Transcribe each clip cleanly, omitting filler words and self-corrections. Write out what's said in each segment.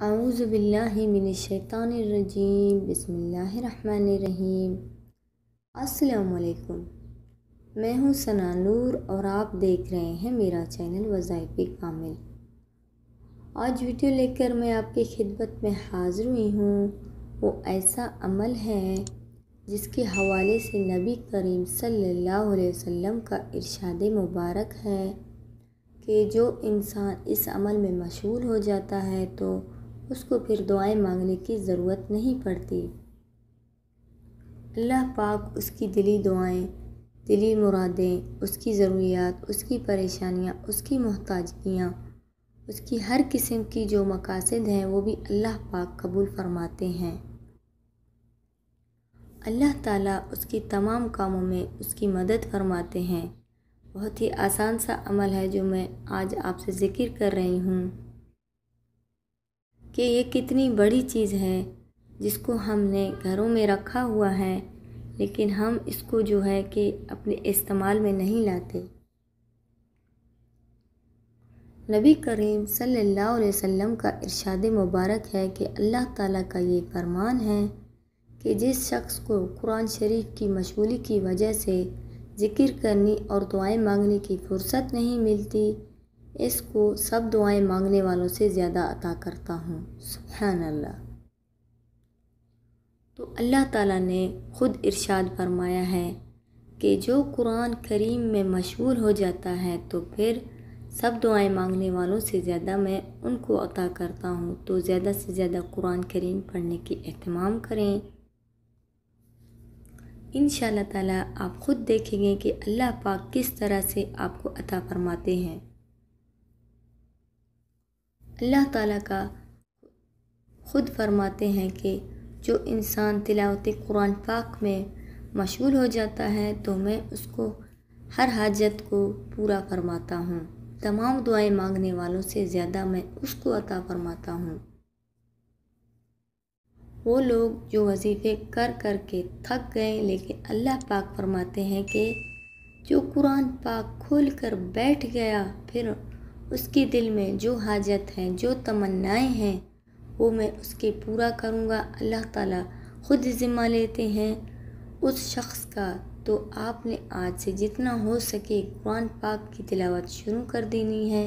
औज़ु बिल्लाहि मिनश्शैतानिर्रजीम बिस्मिल्लाहिर्रहमानिर्रहीम। अस्सलामु अलैकुम। मैं हूँ सना नूर और आप देख रहे हैं मेरा चैनल वज़ाइफ़े कामिल। आज वीडियो लेकर मैं आपकी खिदमत में हाज़िर हुई हूँ। वो ऐसा अमल है जिसके हवाले से नबी करीम सल्लल्लाहु अलैहि वसल्लम का इरशाद मुबारक है कि जो इंसान इस अमल में मशगूल हो जाता है तो उसको फिर दुआएं मांगने की ज़रूरत नहीं पड़ती। अल्लाह पाक उसकी दिली दुआएं, दिली मुरादें, उसकी ज़रूरियात, उसकी परेशानियां, उसकी मोहताजगियां, उसकी हर किस्म की जो मकासद हैं वो भी अल्लाह पाक कबूल फरमाते हैं। अल्लाह ताला उसकी तमाम कामों में उसकी मदद फरमाते हैं। बहुत ही आसान सा अमल है जो मैं आज आपसे ज़िक्र कर रही हूँ कि ये कितनी बड़ी चीज़ है जिसको हमने घरों में रखा हुआ है, लेकिन हम इसको जो है कि अपने इस्तेमाल में नहीं लाते। नबी करीम सल्लल्लाहु अलैहि वसल्लम का इरशाद मुबारक है कि अल्लाह ताला का ये फरमान है कि जिस शख्स को कुरान शरीफ की मशगूली की वजह से ज़िक्र करने और दुआएं मांगने की फ़ुर्सत नहीं मिलती, इसको सब दुआएं मांगने वालों से ज़्यादा अता करता हूँ। सुभान अल्लाह। तो अल्लाह ताला ने ख़ुद इरशाद फरमाया है कि जो कुरान करीम में मशगूल हो जाता है तो फिर सब दुआएं मांगने वालों से ज़्यादा मैं उनको अता करता हूँ। तो ज़्यादा से ज़्यादा कुरान करीम पढ़ने की एहतमाम करें। इंशाअल्लाह ताला आप ख़ुद देखेंगे कि अल्लाह पाक किस तरह से आपको अता फरमाते हैं। अल्लाह ताला का ख़ुद फरमाते हैं कि जो इंसान तिलावत कुरान पाक में मशगूल हो जाता है तो मैं उसको हर हाजत को पूरा फरमाता हूँ। तमाम दुआएं मांगने वालों से ज़्यादा मैं उसको अता फरमाता हूँ। वो लोग जो वजीफ़े कर कर के थक गए, लेकिन अल्लाह पाक फरमाते हैं कि जो कुरान पाक खोल कर बैठ गया फिर उसके दिल में जो हाजत हैं, जो तमन्नाएं हैं वो मैं उसके पूरा करूँगा। अल्लाह ताला ख़ुद ज़िम्मा लेते हैं उस शख्स का। तो आपने आज से जितना हो सके कुरान पाक की तिलावत शुरू कर देनी है।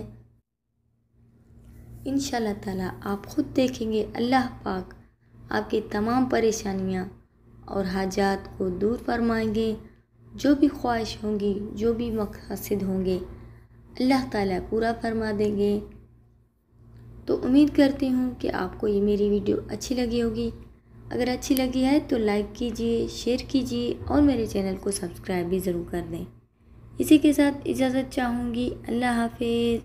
इंशाअल्लाह ताला आप ख़ुद देखेंगे अल्लाह पाक आपकी तमाम परेशानियां और हाजात को दूर फरमाएंगे। जो भी ख्वाहिश होंगी, जो भी मकसद होंगे, अल्लाह ताला पूरा फरमा देंगे। तो उम्मीद करती हूँ कि आपको ये मेरी वीडियो अच्छी लगी होगी। अगर अच्छी लगी है तो लाइक कीजिए, शेयर कीजिए और मेरे चैनल को सब्सक्राइब भी ज़रूर कर दें। इसी के साथ इजाज़त चाहूँगी। अल्लाह हाफिज़।